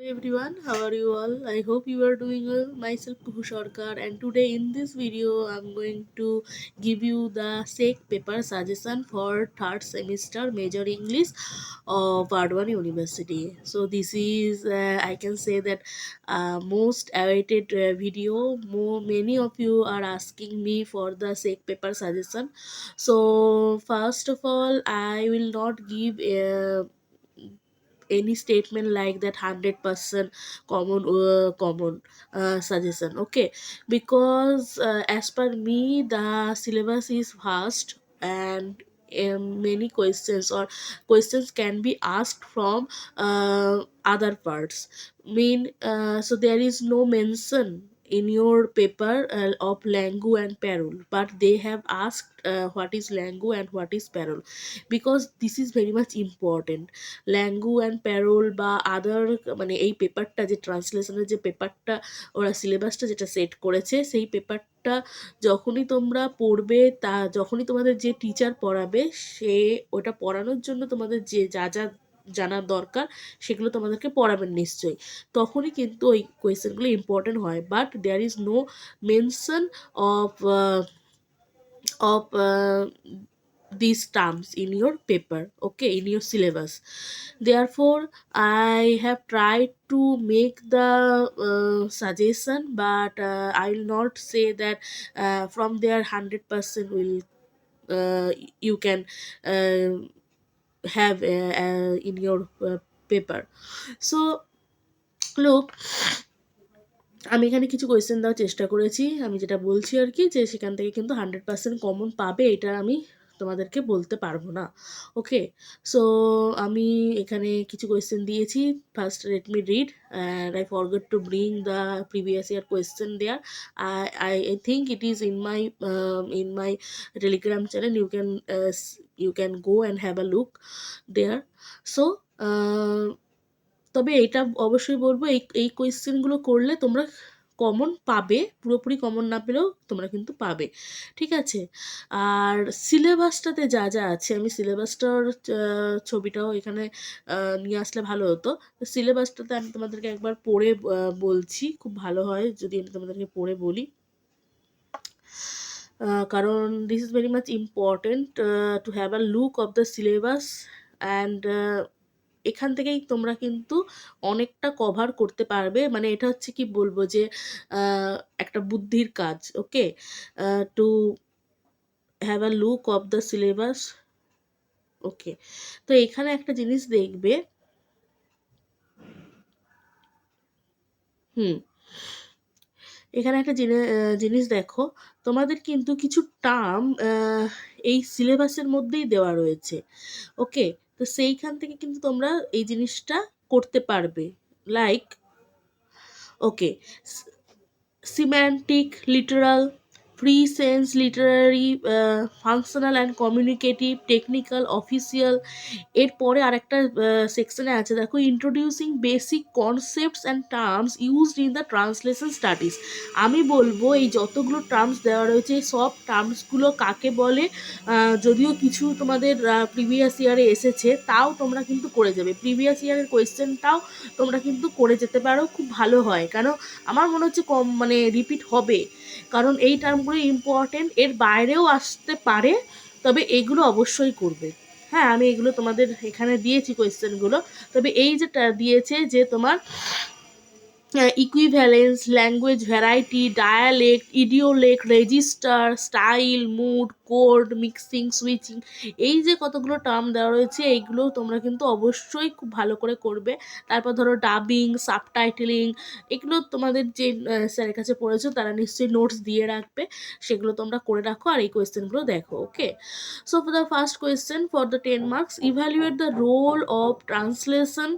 Hello everyone, how are you all? I hope you are doing well. Myself Kuhu Sarkar, and today in this video I'm going to give you the SEC paper suggestion for third semester major English of Bardwan University. So this is I can say that most awaited video. Many of you are asking me for the SEC paper suggestion. So first of all, I will not give any statement like that 100% common suggestion, okay, because as per me the syllabus is vast, and many questions can be asked from other parts, so there is no mention in your paper of Langu and Parole, but they have asked what is Langu and what is Parole, because this is very much important. ল্যাঙ্গু and parole বা আদার, মানে এই পেপারটা, যে ট্রান্সলেশনের যে পেপারটা ওরা সিলেবাসটা যেটা সেট করেছে, সেই পেপারটা যখনই তোমরা পড়বে, যখনই তোমাদের যে টিচার পড়াবে, সে ওটা পড়ানোর জন্য তোমাদের যে যা যা জানার দরকার সেগুলো তোমাদেরকে পড়াবেন নিশ্চয়ই, তখনই কিন্তু ওই কোয়েশ্চেনগুলো ইম্পর্টেন্ট হয়। But there is no mention of of these terms in your paper, okay, in your syllabus. Therefore I have tried to make the suggestion, but I will not say that from there 100% will you can uh, have in your paper. So look, আমি এখানে কিছু question দেওয়ার চেষ্টা করেছি, আমি যেটা বলছি আর কি, যে সেখান থেকে কিন্তু 100% কমন পাবে এটা আমি তোমাদেরকে বলতে পারবো না, ওকে। সো আমি এখানে কিছু কোয়েশ্চেন দিয়েছি। First let me read, and I forgot to bring the previous year question there. I think it is in my telegram channel. You can go and have a look there. So তবে এটা অবশ্যই বলবো, এই কোয়েশ্চেনগুলো করলে তোমরা common পাবে, পুরোপুরি common না পেলেও তোমরা কিন্তু পাবে, ঠিক আছে। আর সিলেবাসটাতে যা যা আছে, আমি সিলেবাসটার ছবিটাও এখানে নিয়ে আসলে ভালো হতো। সিলেবাসটাতে আমি তোমাদেরকে একবার পড়ে বলছি, খুব ভালো হয় যদি আমি তোমাদেরকে পড়ে বলি, কারণ this is very much important to have a look of the syllabus, and এখান থেকেই তোমরা কিন্তু অনেকটা কভার করতে পারবে। মানে এটা হচ্ছে কি বলবো, যে একটা বুদ্ধির কাজ, okay, to have a look of the syllabus, okay. তো এখানে একটা জিনিস দেখবে, এখানে একটা জিনিস দেখো, তোমাদের কিন্তু কিছু টার্ম এই সিলেবাসের মধ্যেই দেওয়া রয়েছে, ওকে। তো সেইখান থেকে কিন্তু তোমরা এই জিনিসটা করতে পারবে, like, okay, semantic, literal, free sense, literary, functional and communicative, technical, official। এরপরে আরেকটা সেকশনে আছে, দেখো, introducing basic concepts and terms used in the translation studies. আমি বলবো এই যতগুলো টার্মস দেওয়া রয়েছে, সব টার্মসগুলো কাকে বলে, যদিও কিছু তোমাদের প্রিভিয়াস ইয়ারে এসেছে, তাও তোমরা কিন্তু করে যাবে। প্রিভিয়াস ইয়ারের কোয়েশ্চেনটাও তোমরা কিন্তু করে যেতে পারো, খুব ভালো হয়। কারণ আমার মনে হচ্ছে কম, মানে রিপিট হবে, কারণ এই টার্মগুলো ইম্পর্টেন্ট, এর বাইরেও আসতে পারে, তবে এগুলো অবশ্যই করবে। হ্যাঁ, আমি এগুলো তোমাদের এখানে দিয়েছি কোয়েশ্চেনগুলো, তবে এই যেটা দিয়েছে, যে তোমার equivalence, language variety, dialect, idiolect, register, style, mood, code, mixing, switching, এই যে কতগুলো টার্ম দেওয়া রয়েছে, এইগুলো তোমরা কিন্তু অবশ্যই খুব ভালো করে করবে। তারপর ধরো ডাবিং, সাবটাইটেলিং, এগুলো তোমাদের যে স্যারের কাছে পড়েছো তারা নিশ্চয়ই নোটস দিয়ে রাখবে, সেগুলো তোমরা করে রাখো, আর এই কোয়েশ্চেনগুলো দেখো, okay. So for the first question for the 10 marks, evaluate the role of translation,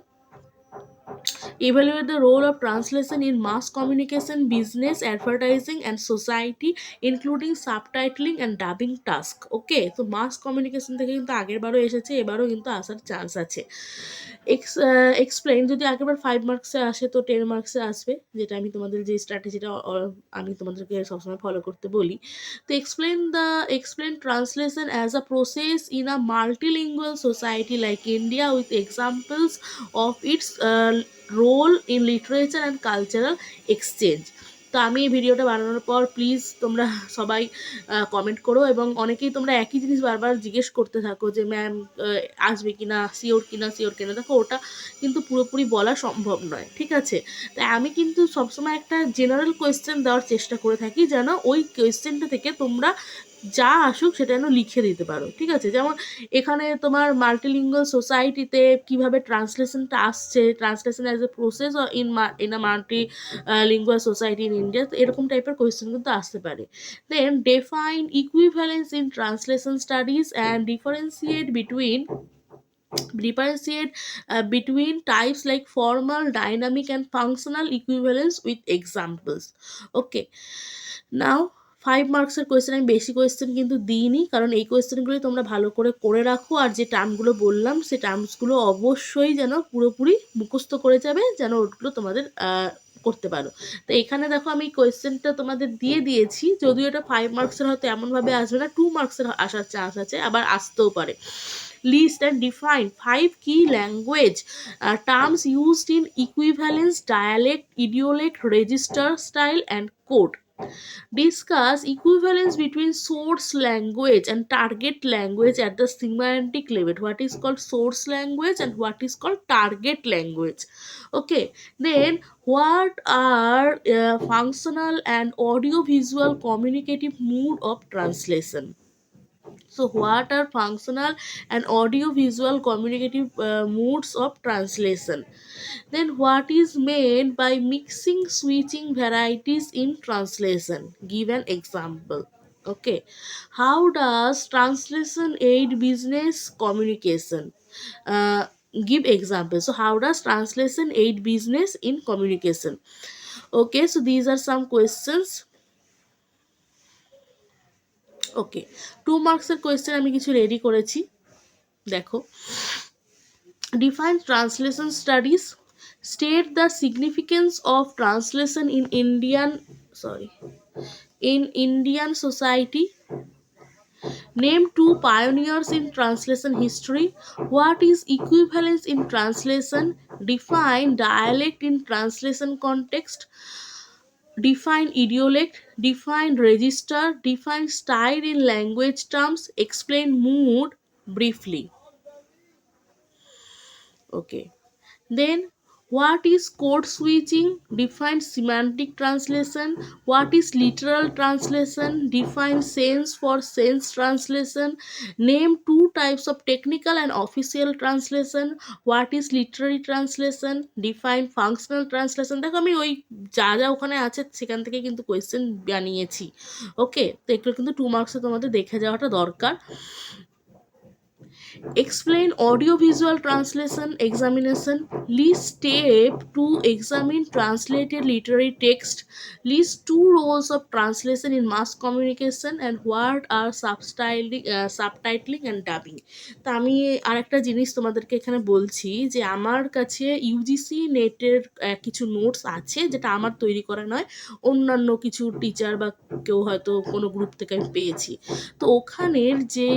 evaluate the role of translation in mass communication, business, advertising and society, including subtitling and dubbing task, okay। তো মাস communication থেকে কিন্তু আগের বারও এসেছে, এবারও কিন্তু আসার chance আছে। এক্সপ্লেন যদি আগেরবার 5 মার্কসে আসে তো 10 মার্কসে আসবে, যেটা আমি তোমাদের যে স্ট্র্যাটেজিটা আমি তোমাদেরকে সবসময় ফলো করতে বলি। তো explain translation as a process in a multilingual society like India with examples of its role in literature and cultural exchange. তো আমি এই ভিডিওটা বানানোর পর প্লিজ তোমরা সবাই কমেন্ট করো, এবং অনেকেই তোমরা একই জিনিস বারবার জিজ্ঞেস করতে থাকো যে ম্যাম আসবে কি না, শিওর কিনা শিওর কিনা। দেখো ওটা কিন্তু পুরোপুরি বলা সম্ভব নয়, ঠিক আছে? তাই আমি কিন্তু সবসময় একটা জেনারেল কোয়েশ্চেন দেওয়ার চেষ্টা করে থাকি, যেন ওই কোয়েশ্চেনটা থেকে তোমরা যা আসুক সেটা যেন লিখে দিতে পারো, ঠিক আছে? যেমন এখানে তোমার মাল্টিলিঙ্গুয়াল সোসাইটিতে কিভাবে ট্রান্সলেশনটা আসছে, translation as a process in a multi lingual society in India, এরকম টাইপের কোয়েশ্চেন কিন্তু আসতে পারে। দেন define equivalence in translation studies and differentiate between types like formal, dynamic and functional equivalence with examples. Okay, now 5 মার্কসের question আমি বেশি question কিন্তু দিইনি, কারণ এই কোয়েশ্চেনগুলি তোমরা ভালো করে রাখো, আর যে টার্মগুলো বললাম সেই টার্মসগুলো অবশ্যই যেন পুরোপুরি মুখস্থ করে যাবে, যেন ওগুলো তোমাদের করতে পারো। তো এখানে দেখো আমি কোয়েশ্চেনটা তোমাদের দিয়ে দিয়েছি, যদিও এটা 5 মার্কসের হয়তো এমনভাবে আসবে না, 2 মার্কসের আসার চান্স আছে, আবার আসতেও পারে। List and define 5 key language terms used in equivalence, dialect, idiolect, register, style and code. Discuss equivalence between source language and target language at the semantic level. What is called source language and what is called target language. Okay, then what are functional and audio visual communicative mode of translation? So what are functional and audio visual communicative modes of translation? Then what is meant by mixing switching varieties in translation? Give an example. Okay, how does translation aid business communication? uh, Give example. So how does translation aid business in communication? Okay, so these are some questions. ওকে, 2 মার্কসের question আমি কিছু ready করেছি, দেখো। Define translation studies. State the significance of translation in Indian society. Name 2 pioneers in translation history. What is equivalence in translation? Define dialect in translation context. Define idiolect. Define register. Define style in language terms. Explain mood briefly. Okay. Then what is code switching? Define semantic translation. What is literal translation? Define sense for sense translation. Name 2 types of technical and official translation. What is literary translation? Define functional translation. দেখো আমি ওই যা যা ওখানে আছে সেখান থেকে কিন্তু কোয়েশ্চেন বানিয়েছি। ওকে, তো এগুলো কিন্তু 2 মার্কসে তোমাদের দেখে যাওয়াটা দরকার। Explain audio-visual translation examination. List step to examine translated literary text. List 2 roles of translation in mass communication and what are subtitling and dubbing. তা আমি আরেকটা জিনিস তোমাদেরকে এখানে বলছি, যে আমার কাছে ইউজিসি নেটের কিছু নোটস আছে, যেটা আমার তৈরি করা নয়, অন্যান্য কিছু টিচার বা কেউ হয়তো কোনো গ্রুপ থেকে আমি পেয়েছি। তো ওখানের যে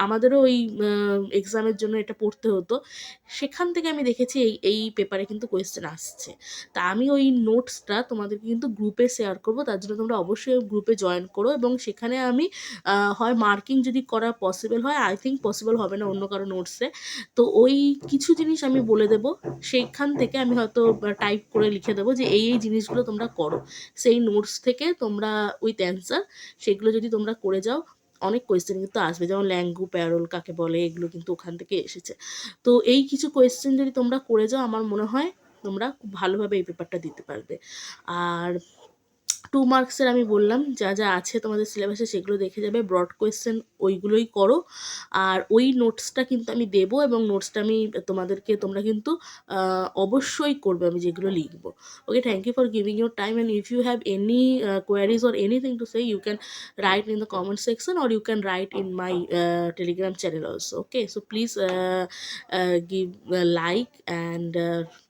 আমাদেরও ওই এক্সামের জন্য এটা পড়তে হতো, সেখান থেকে আমি দেখেছি এই এই পেপারে কিন্তু কোয়েশ্চেন আসছে। তা আমি ওই নোটসটা তোমাদেরকে কিন্তু গ্রুপে শেয়ার করব, তার জন্য তোমরা অবশ্যই গ্রুপে জয়েন করো, এবং সেখানে আমি হয় মার্কিং যদি করা পসিবল হয়, আই থিঙ্ক পসিবল হবে না অন্য কারো নোটসে, তো ওই কিছু জিনিস আমি বলে দেবো, সেইখান থেকে আমি হয়তো টাইপ করে লিখে দেবো যে এই জিনিসগুলো তোমরা করো, সেই নোটস থেকে তোমরা উইথ অ্যান্সার সেগুলো যদি তোমরা করে যাও, অনেক কোয়েশ্চেন কিন্তু আসবে, যেমন ল্যাঙ্গু প্যারোল কাকে বলে, এগুলো কিন্তু ওখান থেকে এসেছে। তো এই কিছু কোয়েশ্চেন যদি তোমরা করে যাও, আমার মনে হয় তোমরা খুব ভালোভাবে এই পেপারটা দিতে পারবে। আর মার্কসের আমি বললাম যা যা আছে তোমাদের সিলেবাসে সেগুলো দেখে যাবে, ব্রড কোয়েশ্চেন ওইগুলোই করো। আর ওই নোটসটা কিন্তু আমি দেবো, এবং নোটসটা আমি তোমাদেরকে, তোমরা কিন্তু অবশ্যই করবে আমি যেগুলো লিখবো। Okay, thank you for giving your time, and if you have any queries or anything to say, you can write in the comment section, or you can write in my telegram channel also. Okay, so please give a like and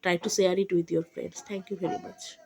try to share it with your friends. Thank you very much.